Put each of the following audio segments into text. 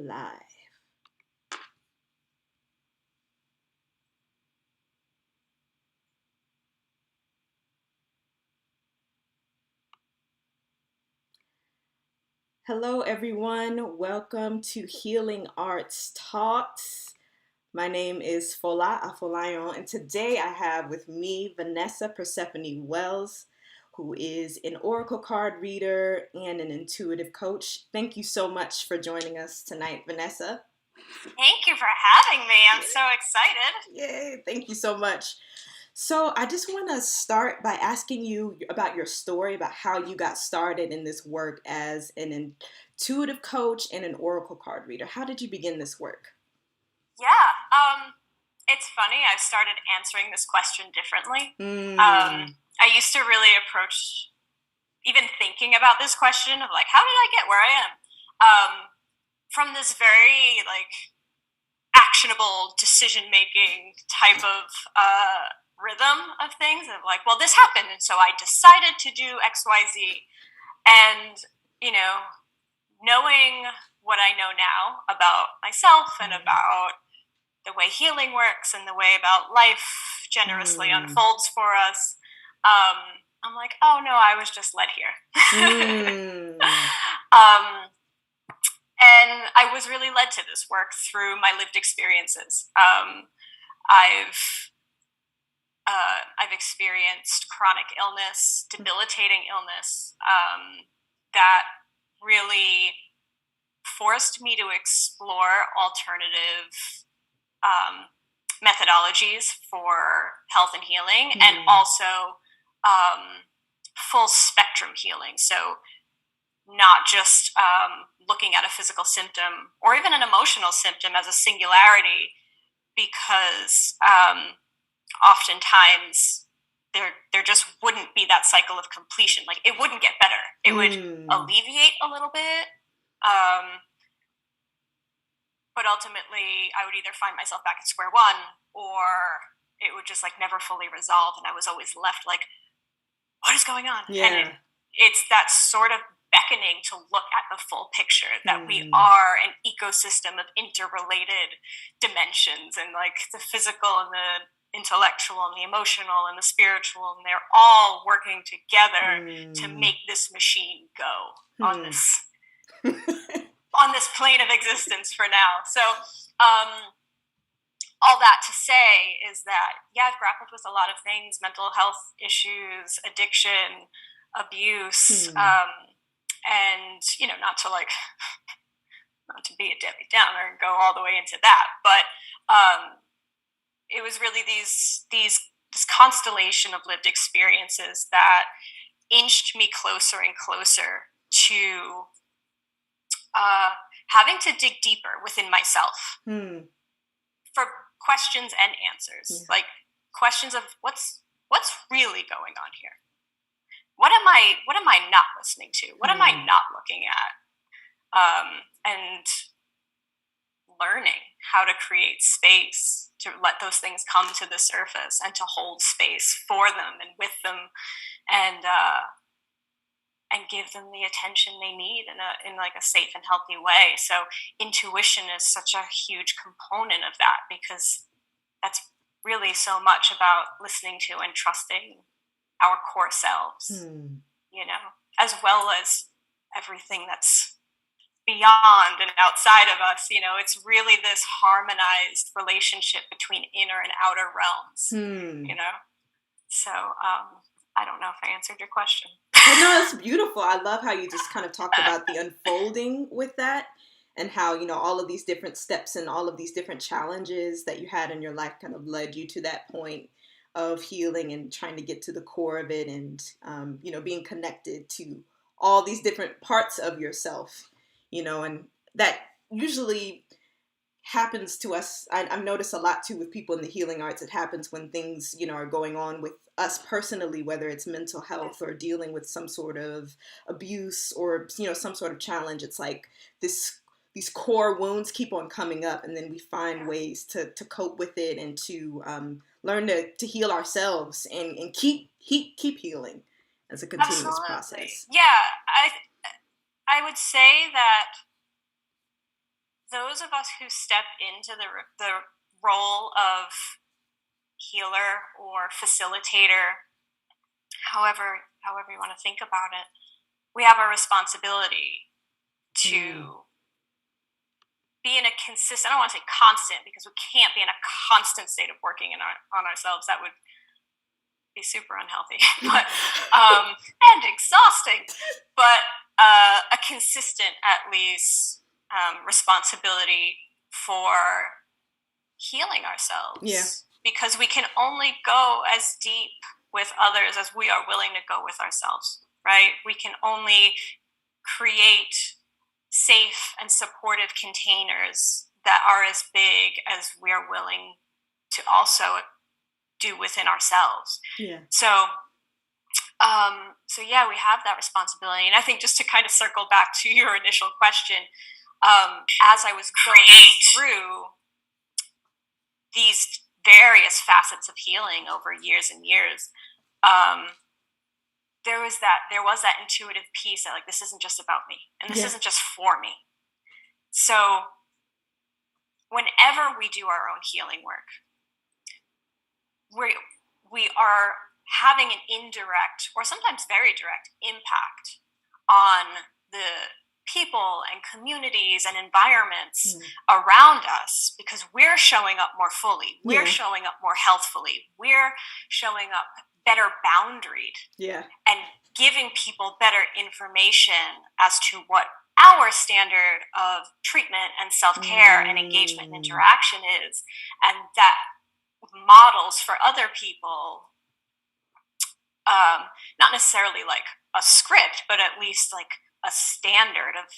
live. Hello, everyone. Welcome to Healing Arts Talks. My name is Fola Afolayan, and today I have with me Vanessa Persephone Wells, who is an oracle card reader and an intuitive coach. Thank you so much for joining us tonight, Vanessa. Thank you for having me. I'm so excited. Yay, thank you so much. So I just want to start by asking you about your story, about how you got started in this work as an intuitive coach and an oracle card reader. How did you begin this work? Yeah, it's funny. I've started answering this question differently. I used to really approach even thinking about this question of like, how did I get where I am? From this very actionable decision-making type of rhythm of things of like, well, this happened, and so I decided to do X, Y, Z. And, knowing what I know now about myself and about the way healing works and the way about life generously unfolds for us, I'm like, oh no, I was just led here. And I was really led to this work through my lived experiences. I've experienced chronic illness, debilitating illness, that really forced me to explore alternative methodologies for health and healing, and also full spectrum healing. So not just looking at a physical symptom or even an emotional symptom as a singularity, because oftentimes there just wouldn't be that cycle of completion. Like, it wouldn't get better. It would alleviate a little bit, but ultimately I would either find myself back at square one, or it would just never fully resolve, and I was always left like, what is going on? Yeah. And it's that sort of beckoning to look at the full picture, that we are an ecosystem of interrelated dimensions, and the physical and the intellectual and the emotional and the spiritual, and they're all working together to make this machine go on this on this plane of existence for now. So all that to say is that, yeah, I've grappled with a lot of things: mental health issues, addiction, abuse, and not to be a Debbie Downer and go all the way into that, but it was really this constellation of lived experiences that inched me closer and closer to having to dig deeper within myself for questions and answers, like questions of what's really going on here. What am I not listening to? What am I not looking at? And learning how to create space to let those things come to the surface, and to hold space for them and with them, and give them the attention they need in a safe and healthy way. So intuition is such a huge component of that, because that's really so much about listening to and trusting our core selves, as well as everything that's beyond and outside of us. It's really this harmonized relationship between inner and outer realms. So I don't know if I answered your question. Oh, no, that's beautiful. I love how you just kind of talked about the unfolding with that, and how, all of these different steps and all of these different challenges that you had in your life kind of led you to that point of healing and trying to get to the core of it, and, being connected to all these different parts of yourself, and that usually happens to us. I've noticed a lot too with people in the healing arts. It happens when things, are going on with us personally, whether it's mental health or dealing with some sort of abuse or, some sort of challenge. It's like these core wounds keep on coming up, and then we find ways to cope with it, and to learn to heal ourselves, and keep healing as a continuous process. Yeah, I would say that those of us who step into the role of healer or facilitator, however you want to think about it, we have a responsibility to be in a consistent, I don't want to say constant, because we can't be in a constant state of working on ourselves. That would be super unhealthy, but and exhausting. But a consistent, at least, responsibility for healing ourselves. Yeah. Because we can only go as deep with others as we are willing to go with ourselves, right? We can only create safe and supportive containers that are as big as we are willing to also do within ourselves. Yeah. So yeah, we have that responsibility. And I think just to kind of circle back to your initial question, as I was going through these various facets of healing over years and years, there was that intuitive piece that, like, this isn't just about me, and this isn't just for me. So whenever we do our own healing work, we are having an indirect or sometimes very direct impact on the people and communities and environments around us, because we're showing up more fully, we're showing up more healthfully, we're showing up better boundaried, and giving people better information as to what our standard of treatment and self-care and engagement and interaction is, and that models for other people, not necessarily like a script, but at least like a standard of,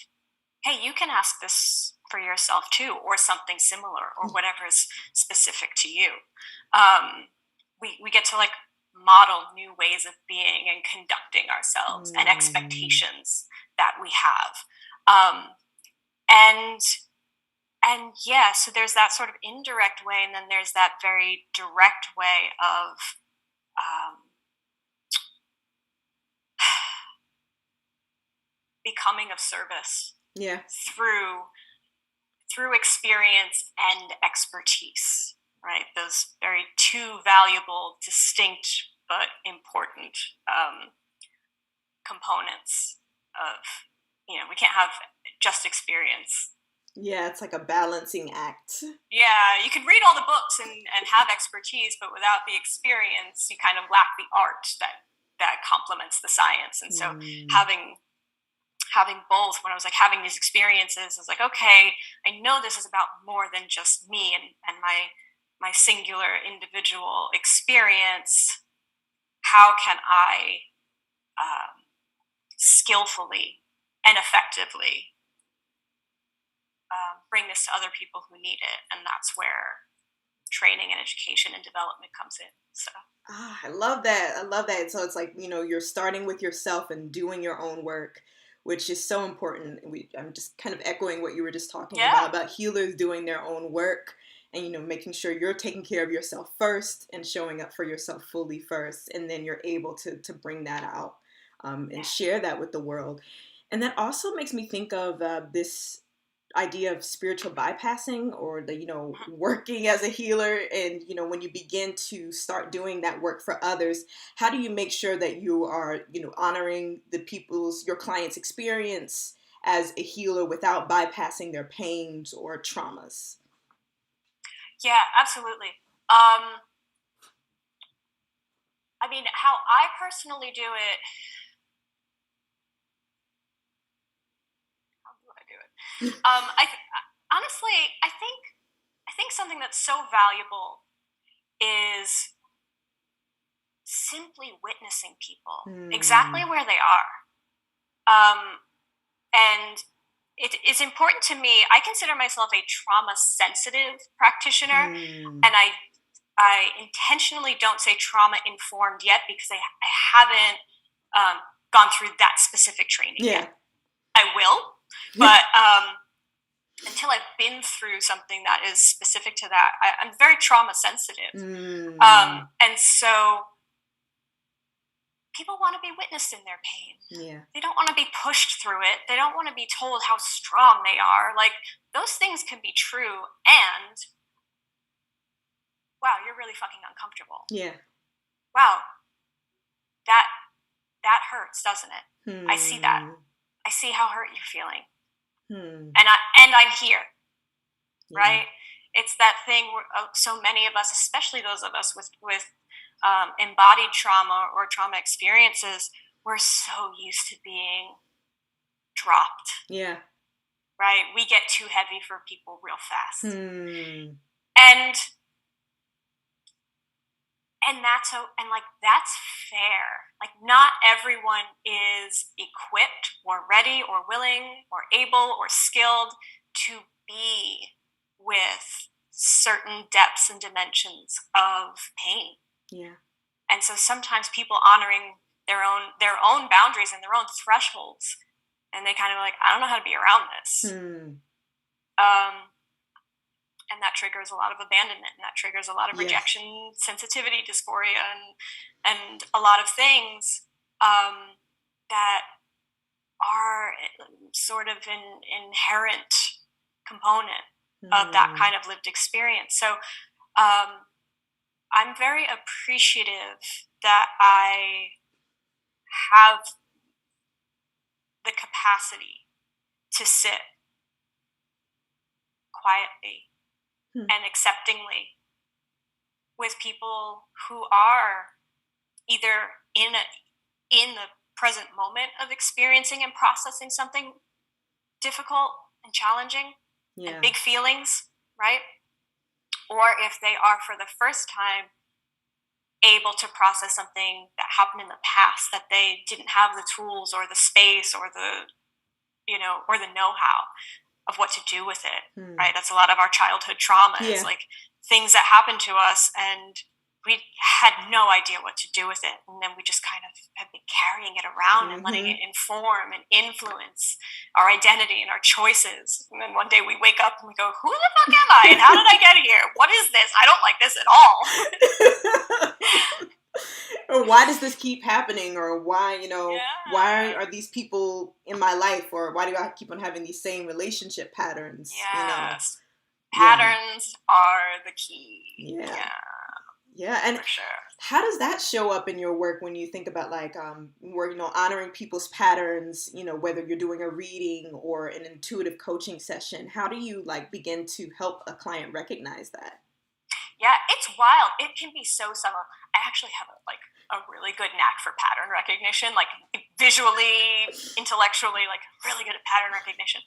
hey, you can ask this for yourself too, or something similar, or whatever is specific to you. We get to like model new ways of being and conducting ourselves and expectations that we have. And yeah, so there's that sort of indirect way, and then there's that very direct way of becoming of service through experience and expertise, right? Those very two valuable, distinct, but important components of, we can't have just experience. Yeah, it's like a balancing act. Yeah, you could read all the books and have expertise, but without the experience, you kind of lack the art that complements the science. And so having both, when I was like having these experiences, I was like, okay, I know this is about more than just me and my singular individual experience. How can I skillfully and effectively bring this to other people who need it? And that's where training and education and development comes in. So I love that. So it's like, you're starting with yourself and doing your own work, which is so important. I'm just kind of echoing what you were just talking about healers doing their own work and, making sure you're taking care of yourself first and showing up for yourself fully first. And then you're able to bring that out and share that with the world. And that also makes me think of this idea of spiritual bypassing, or the working as a healer. And when you begin to start doing that work for others, how do you make sure that you are honoring your clients' experience as a healer without bypassing their pains or traumas? Yeah, absolutely. I mean, how I personally do it, honestly, I think something that's so valuable is simply witnessing people exactly where they are. And it's important to me. I consider myself a trauma-sensitive practitioner, and I intentionally don't say trauma-informed yet, because I haven't gone through that specific training yet. I will. But until I've been through something that is specific to that, I'm very trauma sensitive. And so people want to be witnessed in their pain. Yeah. They don't want to be pushed through it. They don't want to be told how strong they are. Like, those things can be true, and wow, you're really fucking uncomfortable. Yeah. Wow, that hurts, doesn't it? I see that. I see how hurt you're feeling. And I'm here. Yeah. Right? It's that thing where so many of us, especially those of us with embodied trauma or trauma experiences, we're so used to being dropped. Yeah. Right? We get too heavy for people real fast. And that's fair. Like, not everyone is equipped or ready or willing or able or skilled to be with certain depths and dimensions of pain. Yeah. And so sometimes people honoring their own boundaries and their own thresholds, and they kind of like, I don't know how to be around this. And that triggers a lot of abandonment, and that triggers a lot of rejection, sensitivity, dysphoria, and a lot of things that are sort of an inherent component of that kind of lived experience. So I'm very appreciative that I have the capacity to sit quietly and acceptingly with people who are either in the present moment of experiencing and processing something difficult and challenging and big feelings, right? Or if they are for the first time able to process something that happened in the past that they didn't have the tools or the space or the know-how of what to do with it, right? That's a lot of our childhood trauma is like things that happened to us and we had no idea what to do with it. And then we just kind of have been carrying it around and letting it inform and influence our identity and our choices. And then one day we wake up and we go, who the fuck am I? And how did I get here? What is this? I don't like this at all. Or why does this keep happening? Or why, why are these people in my life? Or why do I keep on having these same relationship patterns? Yes. Patterns are the key. Yeah, and for sure. How does that show up in your work when you think about honoring people's patterns, whether you're doing a reading or an intuitive coaching session? How do you begin to help a client recognize that? Yeah, it's wild. It can be so subtle. I actually have a really good knack for pattern recognition, visually, intellectually, really good at pattern recognition.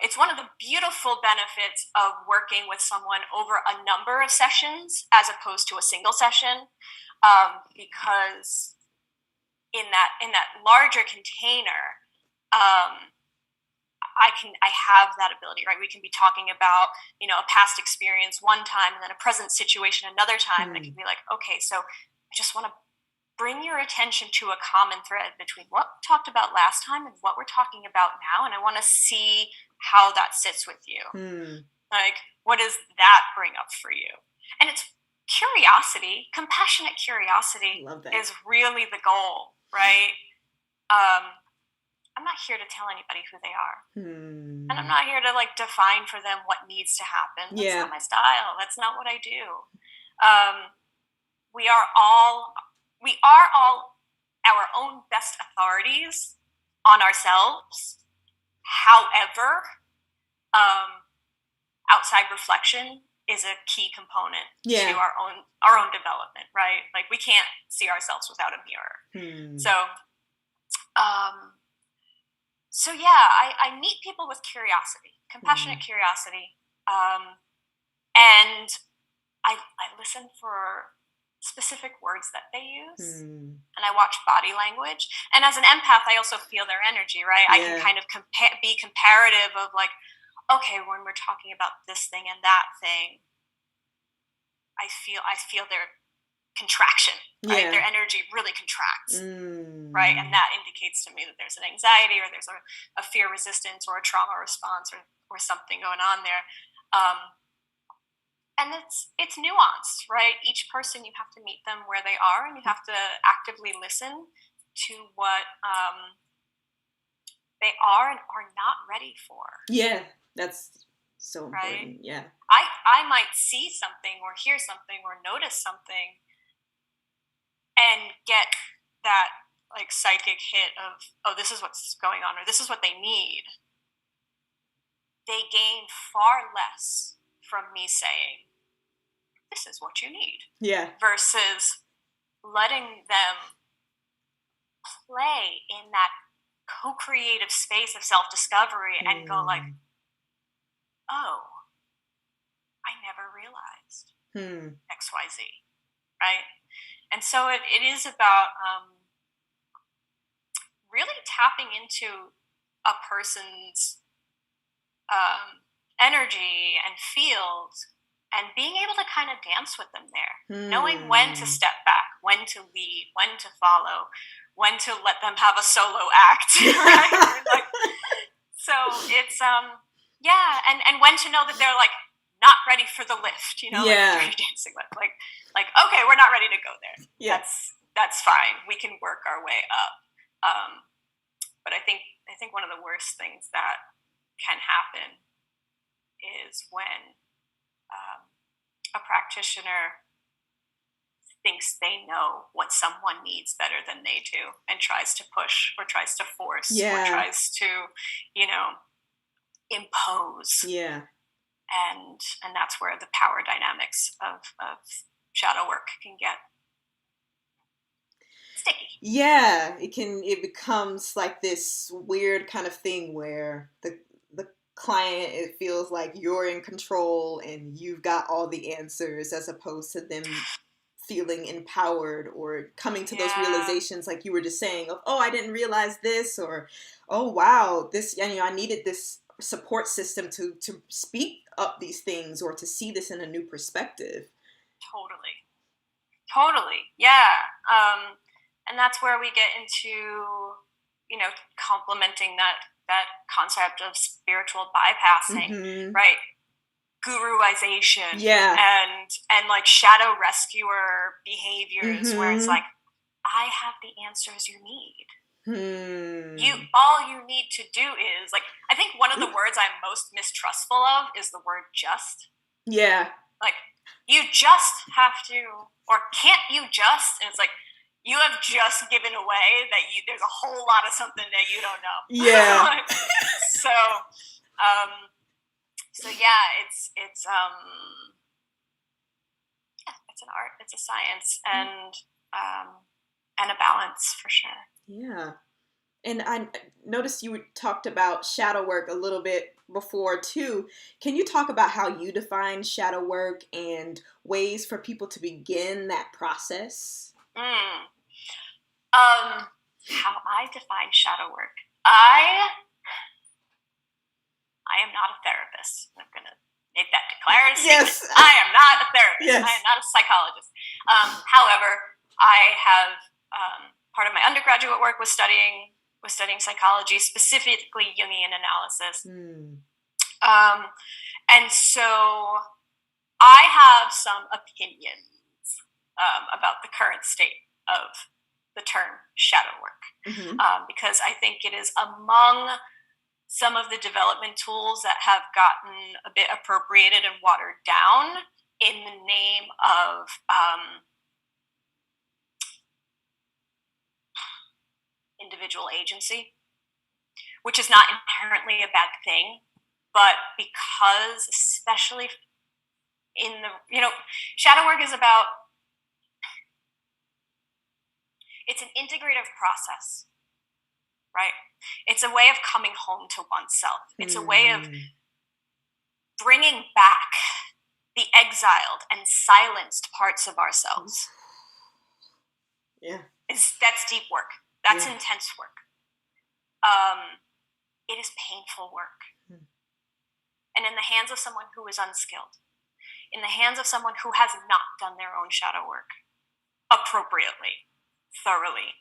It's one of the beautiful benefits of working with someone over a number of sessions as opposed to a single session, because in that larger container, I have that ability, right? We can be talking about, a past experience one time and then a present situation another time. And it can be like, okay, so I just want to bring your attention to a common thread between what we talked about last time and what we're talking about now. And I want to see how that sits with you. What does that bring up for you? And it's curiosity, compassionate curiosity is really the goal, right? I'm not here to tell anybody who they are. And I'm not here to define for them what needs to happen. That's not my style. That's not what I do. We are all our own best authorities on ourselves. However, outside reflection is a key component to our own development, right? We can't see ourselves without a mirror. So I meet people with curiosity, compassionate curiosity, and I listen for specific words that they use, and I watch body language. And as an empath, I also feel their energy, right? I can kind of be comparative of okay, when we're talking about this thing and that thing, I feel their contraction, right? Their energy really contracts, right? And that indicates to me that there's an anxiety or there's a fear resistance or a trauma response or something going on there. and it's nuanced, right? Each person, you have to meet them where they are, and you have to actively listen to what they are and are not ready for. Yeah, that's so right? important. Yeah. I might see something or hear something or notice something and get that like psychic hit of, oh, this is what's going on, or this is what they need. They gain far less from me saying, this is what you need. Yeah. Versus letting them play in that co-creative space of self-discovery and go like, oh, I never realized XYZ, right? And so it is about really tapping into a person's energy and field and being able to kind of dance with them there, knowing when to step back, when to lead, when to follow, when to let them have a solo act, right? Like, so it's yeah, and when to know that they're like not ready for the lift, you know, yeah. like dancing lift, like okay, we're not ready to go there. Yeah. That's fine. We can work our way up. But I think one of the worst things that can happen is when a practitioner thinks they know what someone needs better than they do and tries to push or tries to force or tries to, you know, impose. Yeah. And that's where the power dynamics of shadow work can get sticky. Yeah, it becomes like this weird kind of thing where the client, it feels like you're in control and you've got all the answers, as opposed to them feeling empowered or coming to those realizations, like you were just saying, of, oh, I didn't realize this, or oh wow, this, you know, I needed this support system to speak up these things or to see this in a new perspective. Totally, yeah. And that's where we get into, you know, complementing that concept of spiritual bypassing, right? Guruization, and like shadow rescuer behaviors, where it's like, I have the answers you need. All you need to do is like, I think one of the words I'm most mistrustful of is the word just. Yeah. Like, you just have to, or can't you just? And it's like, you have just given away that there's a whole lot of something that you don't know. Yeah. So yeah, it's an art, it's a science, and a balance for sure. Yeah. And I noticed you talked about shadow work a little bit before too. Can you talk about how you define shadow work and ways for people to begin that process? How I define shadow work. I am not a therapist. I'm going to make that declared statement. Yes. I am not a therapist. Yes. I am not a psychologist. However, I have part of my undergraduate work was studying psychology, specifically Jungian analysis. And so I have some opinions about the current state of the term shadow work, because I think it is among some of the development tools that have gotten a bit appropriated and watered down in the name of individual agency, which is not inherently a bad thing, but because especially in the, you know, shadow work is about, it's an integrative process, right? It's a way of coming home to oneself. It's a way of bringing back the exiled and silenced parts of ourselves. Yeah. That's deep work. That's intense work. It is painful work. And in the hands of someone who is unskilled, in the hands of someone who has not done their own shadow work appropriately, thoroughly,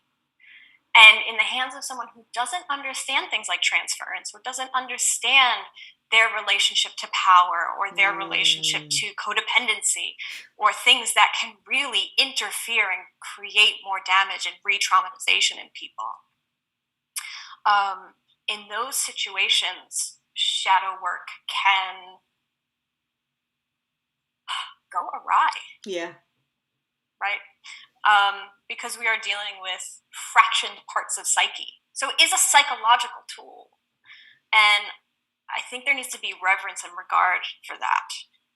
and in the hands of someone who doesn't understand things like transference or doesn't understand their relationship to power, or their relationship to codependency, or things that can really interfere and create more damage and re-traumatization in people. In those situations, shadow work can go awry. Yeah. Right? Because we are dealing with fractioned parts of psyche. So it is a psychological tool. And I think there needs to be reverence and regard for that.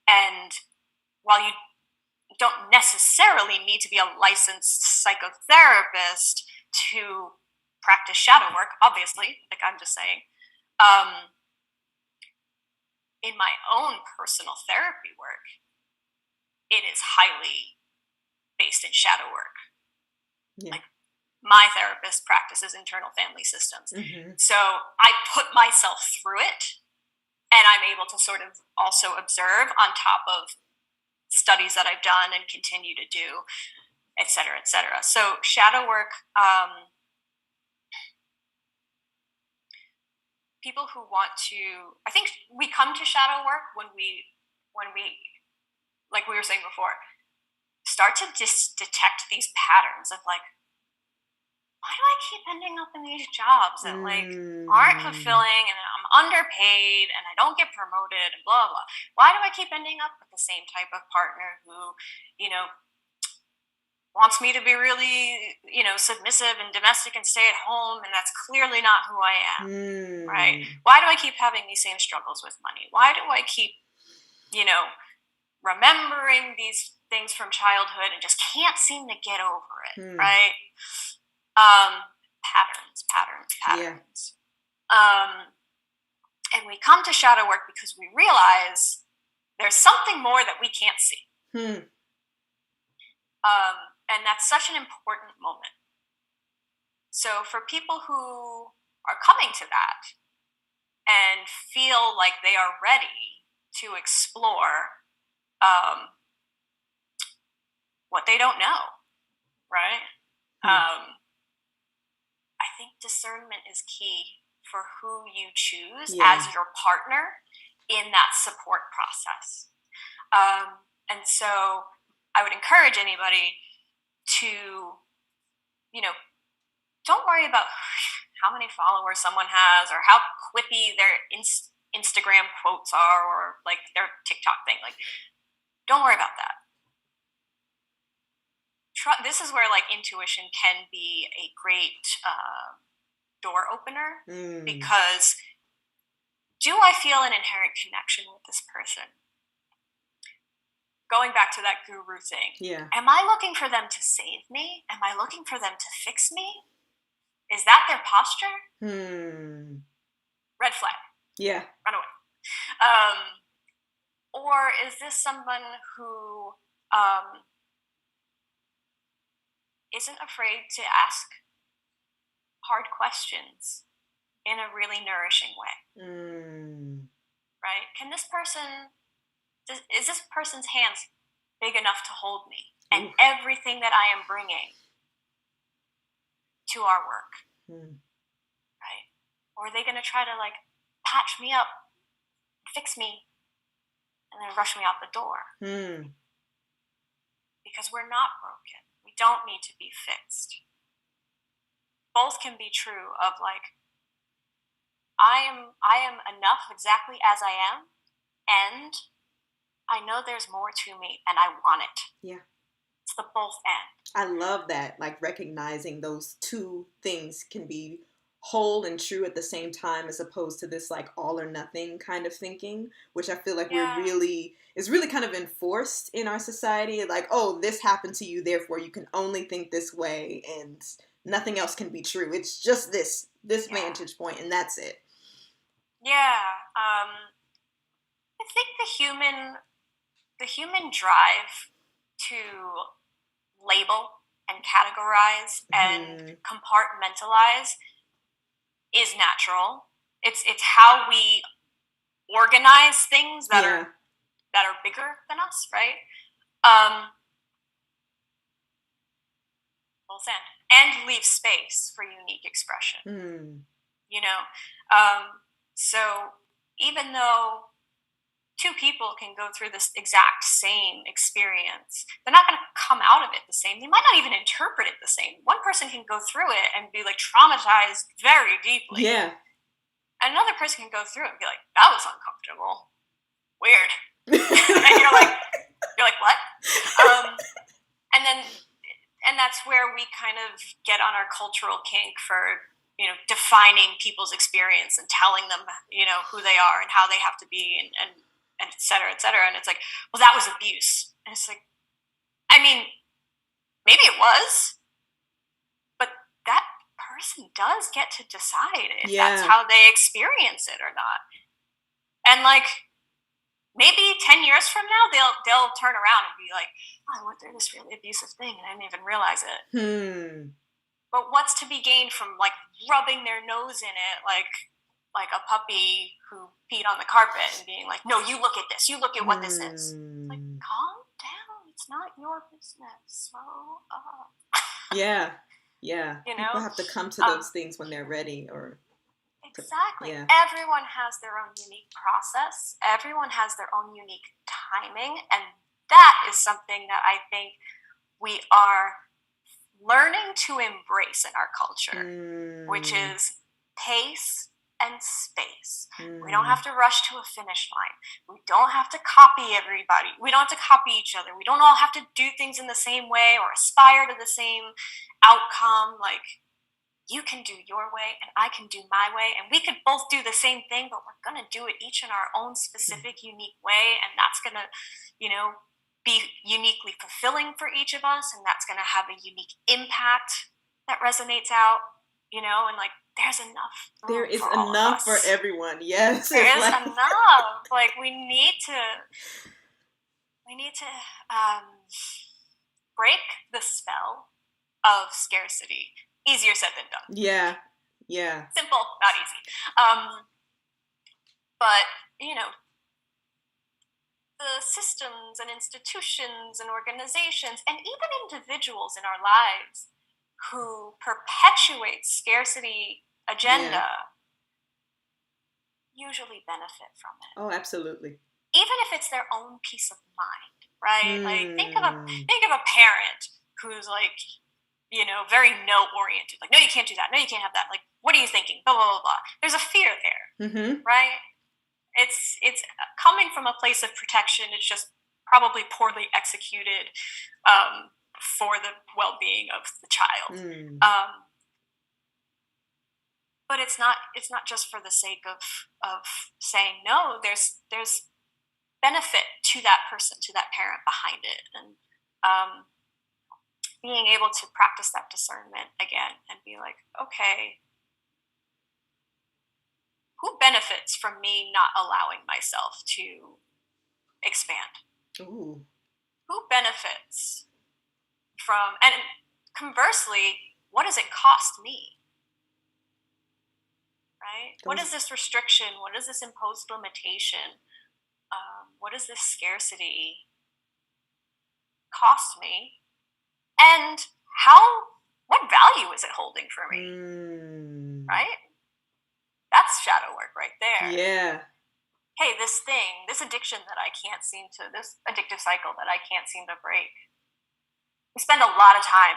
And while you don't necessarily need to be a licensed psychotherapist to practice shadow work, obviously, like I'm just saying, in my own personal therapy work, it is highly based in shadow work. Yeah. Like, my therapist practices internal family systems. So I put myself through it, and I'm able to sort of also observe on top of studies that I've done and continue to do, et cetera, et cetera. So shadow work, people who want to, I think we come to shadow work when we, like we were saying before, start to detect these patterns of like, why do I keep ending up in these jobs that like aren't fulfilling, and I'm underpaid and I don't get promoted and blah, blah. Why do I keep ending up with the same type of partner who, you know, wants me to be really, you know, submissive and domestic and stay at home, and that's clearly not who I am, right? Why do I keep having these same struggles with money? Why do I keep, you know, remembering these things from childhood and just can't seem to get over it, right? Patterns. Yeah. And we come to shadow work because we realize there's something more that we can't see. And that's such an important moment. So for people who are coming to that and feel like they are ready to explore what they don't know, right? I think discernment is key for who you choose as your partner in that support process. And so I would encourage anybody to, you know, don't worry about how many followers someone has or how quippy their Instagram quotes are, or like their TikTok thing. Like, don't worry about that. This is where like intuition can be a great door opener, because do I feel an inherent connection with this person? Going back to that guru thing. Yeah. Am I looking for them to save me? Am I looking for them to fix me? Is that their posture? Red flag. Yeah. Run away. Or is this someone who isn't afraid to ask hard questions in a really nourishing way? Right? Is this person's hands big enough to hold me and everything that I am bringing to our work? Right? Or are they going to try to like patch me up, fix me, and then rush me out the door? Because we're not broken. We don't need to be fixed. Both can be true of like, I am enough exactly as I am, and I know there's more to me and I want it. Yeah. It's the both and. I love that. Like recognizing those two things can be whole and true at the same time, as opposed to this like all or nothing kind of thinking, which I feel like is really kind of enforced in our society. Like, oh, this happened to you, therefore you can only think this way and nothing else can be true. It's just this vantage point and that's it. Yeah. I think the human drive to label and categorize and compartmentalize is natural. It's how we organize things that are bigger than us, right? And leave space for unique expression. You know, so even though two people can go through this exact same experience, they're not going to come out of it the same. They might not even interpret it the same. One person can go through it and be like traumatized very deeply. Yeah. And another person can go through it and be like, that was uncomfortable. Weird. And you're like, what? And that's where we kind of get on our cultural kink for, defining people's experience and telling them, who they are and how they have to be and et cetera, et cetera. And it's like, well, that was abuse. And it's like, I mean, maybe it was, but that person does get to decide if that's how they experience it or not. And like, maybe 10 years from now, they'll turn around and be like, oh, I went through this really abusive thing and I didn't even realize it. But what's to be gained from like rubbing their nose in it like a puppy who peed on the carpet and being like, no, you look at this. You look at what this is. Like, calm down. It's not your business. Slow up. Yeah. People have to come to those things when they're ready or... Exactly. Yeah. Everyone has their own unique process. Everyone has their own unique timing. And that is something that I think we are learning to embrace in our culture, which is pace and space. We don't have to rush to a finish line. We don't have to copy everybody. We don't have to copy each other. We don't all have to do things in the same way or aspire to the same outcome. Like, you can do your way and I can do my way, and we could both do the same thing, but we're going to do it each in our own specific, unique way, and that's going to, be uniquely fulfilling for each of us, and that's going to have a unique impact that resonates out, and like, there's enough. There is enough for everyone. Yes. There is enough. Like, we need to break the spell of scarcity. Easier said than done. Yeah. Simple, not easy. But, the systems and institutions and organizations and even individuals in our lives who perpetuate scarcity agenda usually benefit from it. Oh, absolutely. Even if it's their own peace of mind, right? Like, think of a parent who's like, very no-oriented. Like, no, you can't do that. No, you can't have that. Like, what are you thinking? Blah, blah, blah, blah. There's a fear there, right? It's coming from a place of protection. It's just probably poorly executed for the well-being of the child. But it's not just for the sake of saying no. There's benefit to that person, to that parent behind it, and being able to practice that discernment again and be like, okay, who benefits from me not allowing myself to expand? Ooh. Who benefits from, and conversely, what does it cost me? Right? What is this restriction? What is this imposed limitation? What does this scarcity cost me? And what value is it holding for me? Right? That's shadow work right there. Yeah. Hey, this addiction that I can't seem to, this addictive cycle that I can't seem to break. We spend a lot of time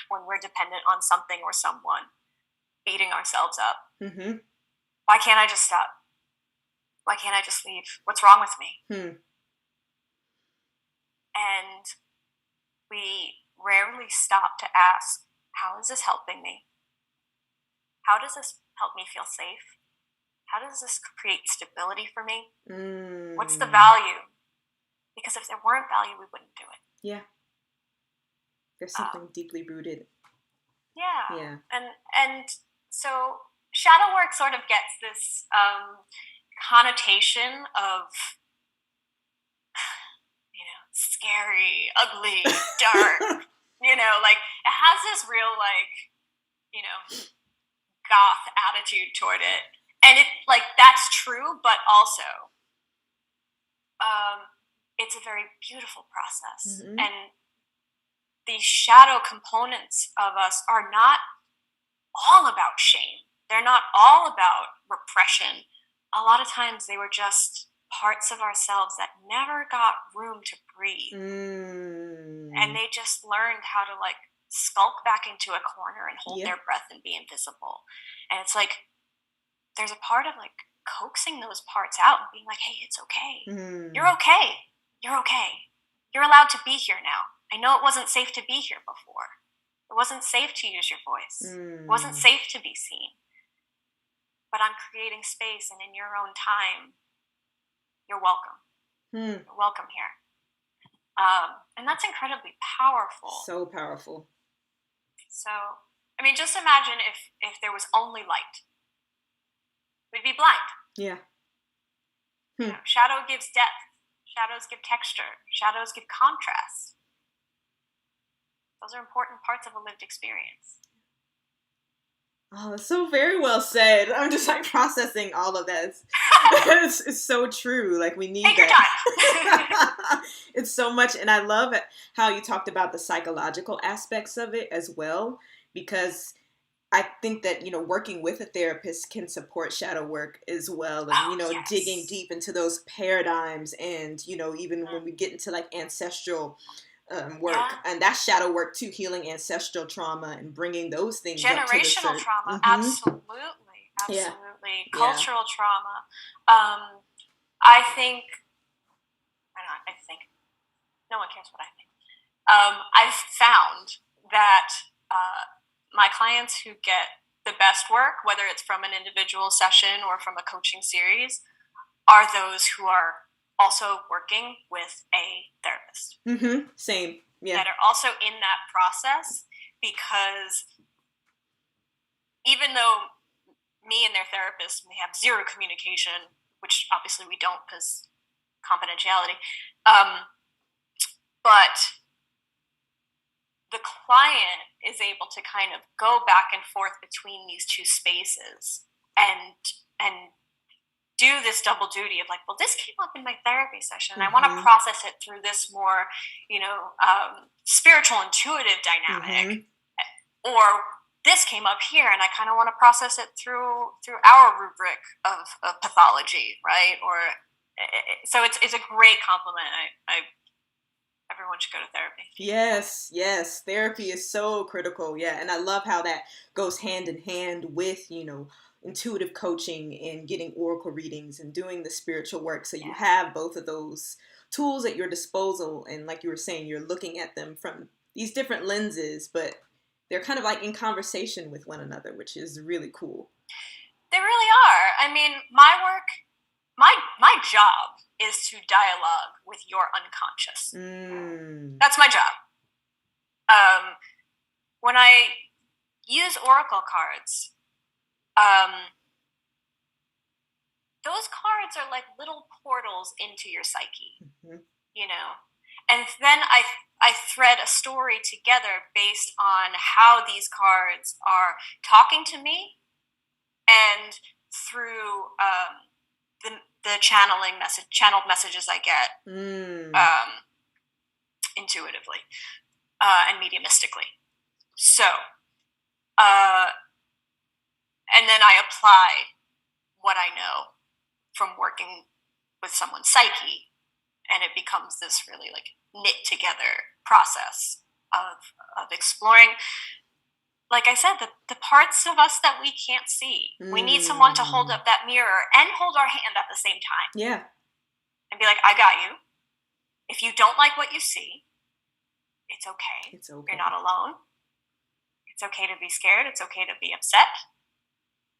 when we're dependent on something or someone beating ourselves up. Why can't I just stop? Why can't I just leave? What's wrong with me? And we rarely stop to ask, how is this helping me? How does this help me feel safe? How does this create stability for me? What's the value? Because if there weren't value, we wouldn't do it. Yeah. There's something deeply rooted. Yeah. And so shadow work sort of gets this connotation of, scary, ugly, dark, like, it has this real, like, goth attitude toward it. And it, like, that's true, but also it's a very beautiful process. And the shadow components of us are not all about shame. They're not all about repression. a lot of times they were just parts of ourselves that never got room to breathe. And they just learned how to like skulk back into a corner and hold their breath and be invisible. And it's like, there's a part of like coaxing those parts out and being like, hey, it's okay. You're okay. You're okay. You're allowed to be here now. I know it wasn't safe to be here before. It wasn't safe to use your voice. It wasn't safe to be seen. But I'm creating space, and in your own time, you're welcome. You're welcome here. And that's incredibly powerful. So powerful. So, I mean, just imagine if there was only light. We'd be blind. Yeah. You know, shadow gives depth. Shadows give texture. Shadows give contrast. Those are important parts of a lived experience. Oh, it's so very well said. I'm just like processing all of that. It's so true. Like we need Take your that. It's so much. And I love how you talked about the psychological aspects of it as well, because I think that, you know, working with a therapist can support shadow work as well. And, you know, digging deep into those paradigms and, you know, even when we get into like ancestral work, and that's shadow work too, healing ancestral trauma and bringing those things generational up to the trauma. Absolutely. Cultural trauma. I think no one cares what I think. I've found that my clients who get the best work, whether it's from an individual session or from a coaching series, are those who are also working with a therapist. Same. Yeah. That are also in that process, because even though me and their therapist may have zero communication, which obviously we don't because confidentiality, but the client is able to kind of go back and forth between these two spaces and do this double duty of like, well, this came up in my therapy session, and I want to process it through this more, you know, spiritual, intuitive dynamic, or this came up here, and I kind of want to process it through our rubric of pathology, right? Or so it's a great compliment. Everyone should go to therapy. Yes, therapy is so critical. Yeah, and I love how that goes hand in hand with, you know, intuitive coaching and getting oracle readings and doing the spiritual work. So you have both of those tools at your disposal, and like you were saying, you're looking at them from these different lenses, but they're kind of like in conversation with one another, which is really cool. They really are. I mean, my work, my job is to dialogue with your unconscious. That's my job. When I use oracle cards, those cards are like little portals into your psyche, you know? And then I thread a story together based on how these cards are talking to me, and through the channeled messages I get intuitively and mediumistically. So, and then I apply what I know from working with someone's psyche, and it becomes this really like knit together process of exploring, like I said, the parts of us that we can't see. We need someone to hold up that mirror and hold our hand at the same time. Yeah. And be like, I got you. If you don't like what you see, it's okay. It's okay. You're not alone. It's okay to be scared. It's okay to be upset.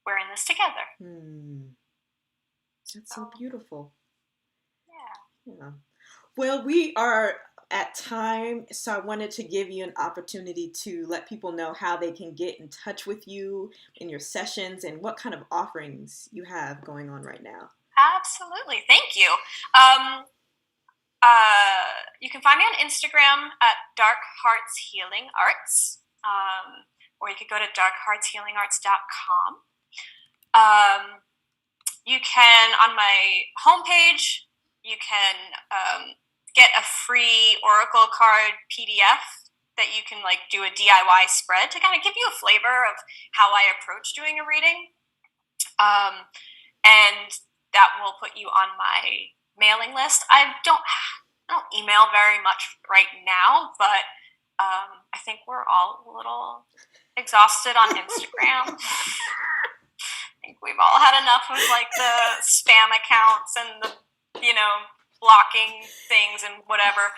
We're in this together. That's so beautiful. Yeah. Well, we are at time, so I wanted to give you an opportunity to let people know how they can get in touch with you in your sessions and what kind of offerings you have going on right now. Absolutely. Thank you. You can find me on Instagram at darkheartshealingarts, or you could go to darkheartshealingarts.com. You can, on my homepage, you can get a free Oracle card PDF that you can like do a DIY spread to kind of give you a flavor of how I approach doing a reading. And that will put you on my mailing list. I don't email very much right now, but I think we're all a little exhausted on Instagram. I think we've all had enough of like the spam accounts and the, blocking things and whatever.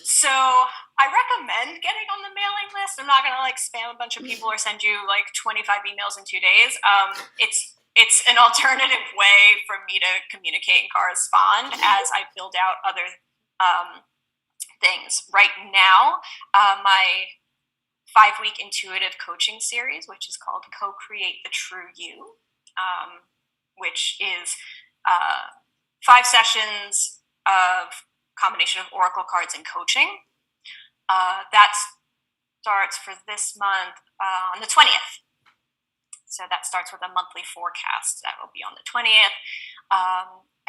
So I recommend getting on the mailing list. I'm not going to like spam a bunch of people or send you like 25 emails in 2 days. It's an alternative way for me to communicate and correspond as I build out other things. Right now, my 5-week intuitive coaching series, which is called Co-Create the True You, which is 5 sessions of combination of oracle cards and coaching. That starts for this month on the 20th. So that starts with a monthly forecast. That will be on the 20th.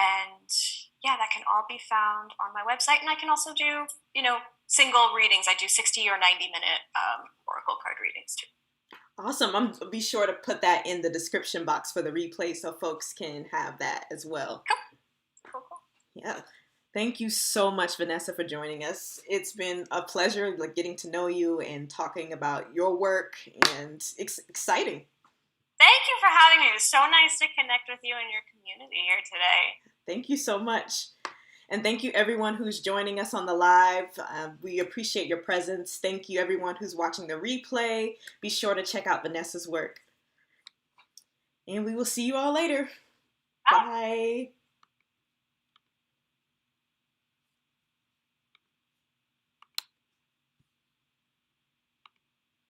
And yeah, that can all be found on my website. And I can also do, single readings. I do 60 or 90-minute oracle card readings too. Awesome. I'll be sure to put that in the description box for the replay so folks can have that as well. Cool. Yeah. Thank you so much, Vanessa, for joining us. It's been a pleasure getting to know you and talking about your work, and exciting. Thank you for having me. It was so nice to connect with you and your community here today. Thank you so much. And thank you, everyone who's joining us on the live. We appreciate your presence. Thank you, everyone who's watching the replay. Be sure to check out Vanessa's work. And we will see you all later. Bye. Bye.